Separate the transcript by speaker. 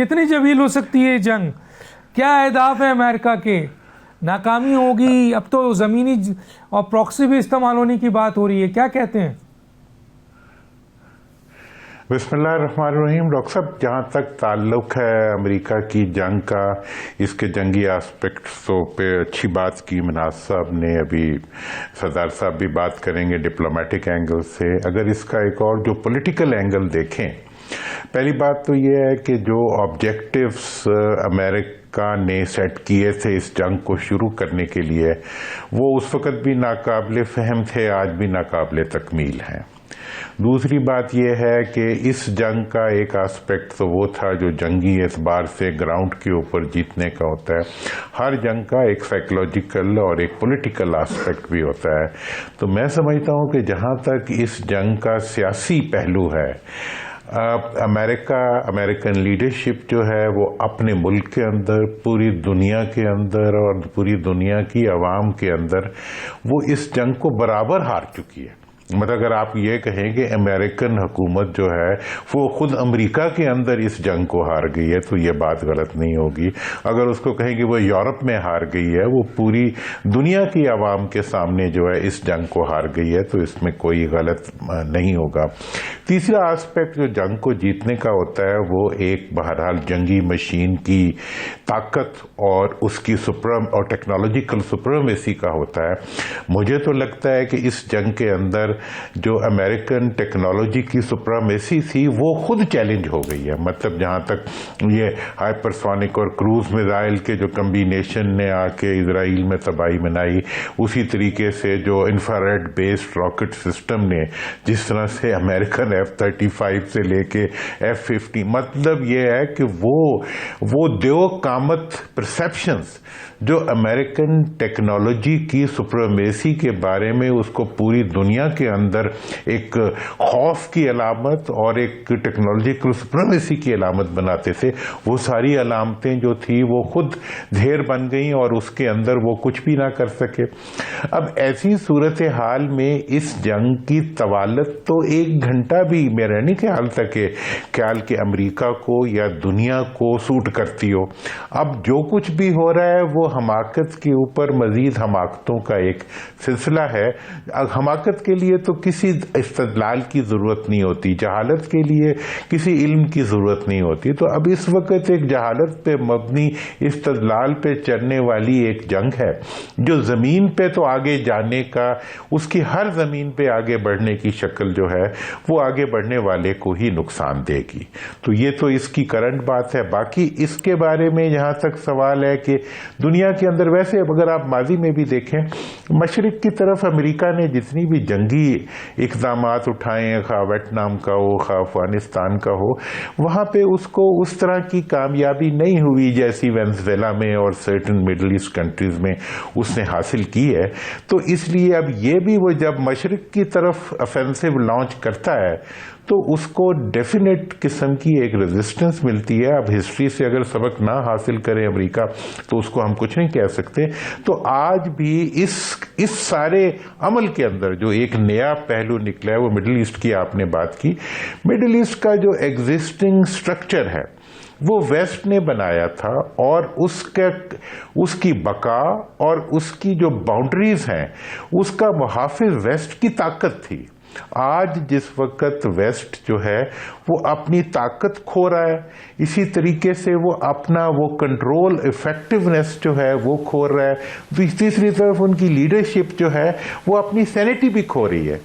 Speaker 1: کتنی جویل ہو سکتی ہے جنگ؟ کیا اہداف ہیں امریکہ کے؟ ناکامی ہوگی؟ اب تو زمینی اور پراکسی بھی استعمال ہونے کی بات ہو رہی ہے، کیا کہتے ہیں؟
Speaker 2: بسم اللہ الرحمن الرحیم۔ ڈاکٹر صاحب، جہاں تک تعلق ہے امریکہ کی جنگ کا، اس کے جنگی آسپیکٹسوں پہ اچھی بات کی مناز صاحب نے، ابھی سردار صاحب بھی بات کریں گے ڈپلومیٹک اینگل سے۔ اگر اس کا ایک اور جو پولیٹیکل اینگل دیکھیں، پہلی بات تو یہ ہے کہ جو آبجیکٹیوز امریکہ نے سیٹ کیے تھے اس جنگ کو شروع کرنے کے لیے، وہ اس وقت بھی ناقابل فہم تھے، آج بھی ناقابل تکمیل ہیں۔ دوسری بات یہ ہے کہ اس جنگ کا ایک آسپیکٹ تو وہ تھا جو جنگی اعتبار سے گراؤنڈ کے اوپر جیتنے کا ہوتا ہے، ہر جنگ کا ایک سائیکولوجیکل اور ایک پولیٹیکل آسپیکٹ بھی ہوتا ہے۔ تو میں سمجھتا ہوں کہ جہاں تک اس جنگ کا سیاسی پہلو ہے، امریکن لیڈرشپ جو ہے وہ اپنے ملک کے اندر، پوری دنیا کے اندر اور پوری دنیا کی عوام کے اندر وہ اس جنگ کو برابر ہار چکی ہے۔ مطلب اگر آپ یہ کہیں کہ امریکن حکومت جو ہے وہ خود امریکہ کے اندر اس جنگ کو ہار گئی ہے تو یہ بات غلط نہیں ہوگی۔ اگر اس کو کہیں کہ وہ یورپ میں ہار گئی ہے، وہ پوری دنیا کی عوام کے سامنے جو ہے اس جنگ کو ہار گئی ہے، تو اس میں کوئی غلط نہیں ہوگا۔ تیسرا آسپیکٹ جو جنگ کو جیتنے کا ہوتا ہے وہ ایک بہرحال جنگی مشین کی طاقت اور اس کی اور ٹیکنالوجیکل سپریمیسی کا ہوتا ہے۔ مجھے تو لگتا ہے کہ اس جنگ کے اندر جو امریکن ٹیکنالوجی کی سپریمیسی تھی وہ خود چیلنج ہو گئی ہے۔ مطلب جہاں تک یہ ہائپرسونک اور کروز میزائل کے جو کمبینیشن نے آ کے اسرائیل میں تباہی منائی، اسی طریقے سے جو انفراریڈ بیسڈ راکٹ سسٹم نے جس طرح سے امریکن F-35 سے لے کے F-50، مطلب یہ ہے کہ وہ دیو قامت پرسیپشنز جو امریکن ٹیکنالوجی کی سپریمیسی کے بارے میں اس کو پوری دنیا کے اندر ایک خوف کی علامت اور ایک ٹیکنالوجیکل سپریمیسی کی علامت بناتے تھے، وہ ساری علامتیں جو تھی وہ خود ڈھیر بن گئیں اور اس کے اندر وہ کچھ بھی نہ کر سکے۔ اب ایسی صورتحال میں اس جنگ کی طوالت تو ایک گھنٹہ بھی میرا نہیں خیال کہ امریکہ کو یا دنیا کو سوٹ کرتی ہو۔ اب جو کچھ بھی ہو رہا ہے وہ حماقت کے اوپر مزید حماقتوں کا ایک سلسلہ ہے۔ حماقت کے لیے تو کسی استدلال کی ضرورت نہیں ہوتی، جہالت کے لیے کسی علم کی ضرورت نہیں ہوتی۔ تو اب اس وقت ایک جہالت پہ مبنی استدلال پہ چلنے والی ایک جنگ ہے جو زمین پہ تو آگے جانے کا، اس کی ہر زمین پہ آگے بڑھنے کی شکل جو ہے وہ آگے بڑھنے والے کو ہی نقصان دے گی۔ تو یہ تو اس کی کرنٹ بات ہے۔ باقی اس کے بارے میں جہاں تک سوال ہے کہ دنیا کے اندر، ویسے اگر آپ ماضی میں بھی دیکھیں، مشرق کی طرف امریکہ نے جتنی بھی جنگی اقدامات اٹھائے ہیں، خواہ ویتنام کا ہو، خواہ افغانستان کا ہو، وہاں پہ اس کو اس طرح کی کامیابی نہیں ہوئی جیسی وینزویلا میں اور سرٹن مڈل ایسٹ کنٹریز میں اس نے حاصل کی ہے۔ تو اس لیے اب یہ بھی وہ جب مشرق کی طرف افینسو لانچ کرتا ہے تو اس کو ڈیفینیٹ قسم کی ایک ریزسٹنس ملتی ہے۔ اب ہسٹری سے اگر سبق نہ حاصل کرے امریکہ تو اس کو ہم کچھ نہیں کہہ سکتے۔ تو آج بھی اس سارے عمل کے اندر جو ایک نیا پہلو نکلا ہے وہ مڈل ایسٹ کی آپ نے بات کی۔ مڈل ایسٹ کا جو ایگزسٹنگ سٹرکچر ہے وہ ویسٹ نے بنایا تھا، اور اس کی بقا اور اس کی جو باؤنڈریز ہیں اس کا محافظ ویسٹ کی طاقت تھی۔ آج جس وقت ویسٹ جو ہے وہ اپنی طاقت کھو رہا ہے، اسی طریقے سے وہ اپنا وہ کنٹرول ایفیکٹونیس جو ہے وہ کھو رہا ہے، تیسری طرف ان کی لیڈرشپ جو ہے وہ اپنی سینٹی بھی کھو رہی ہے۔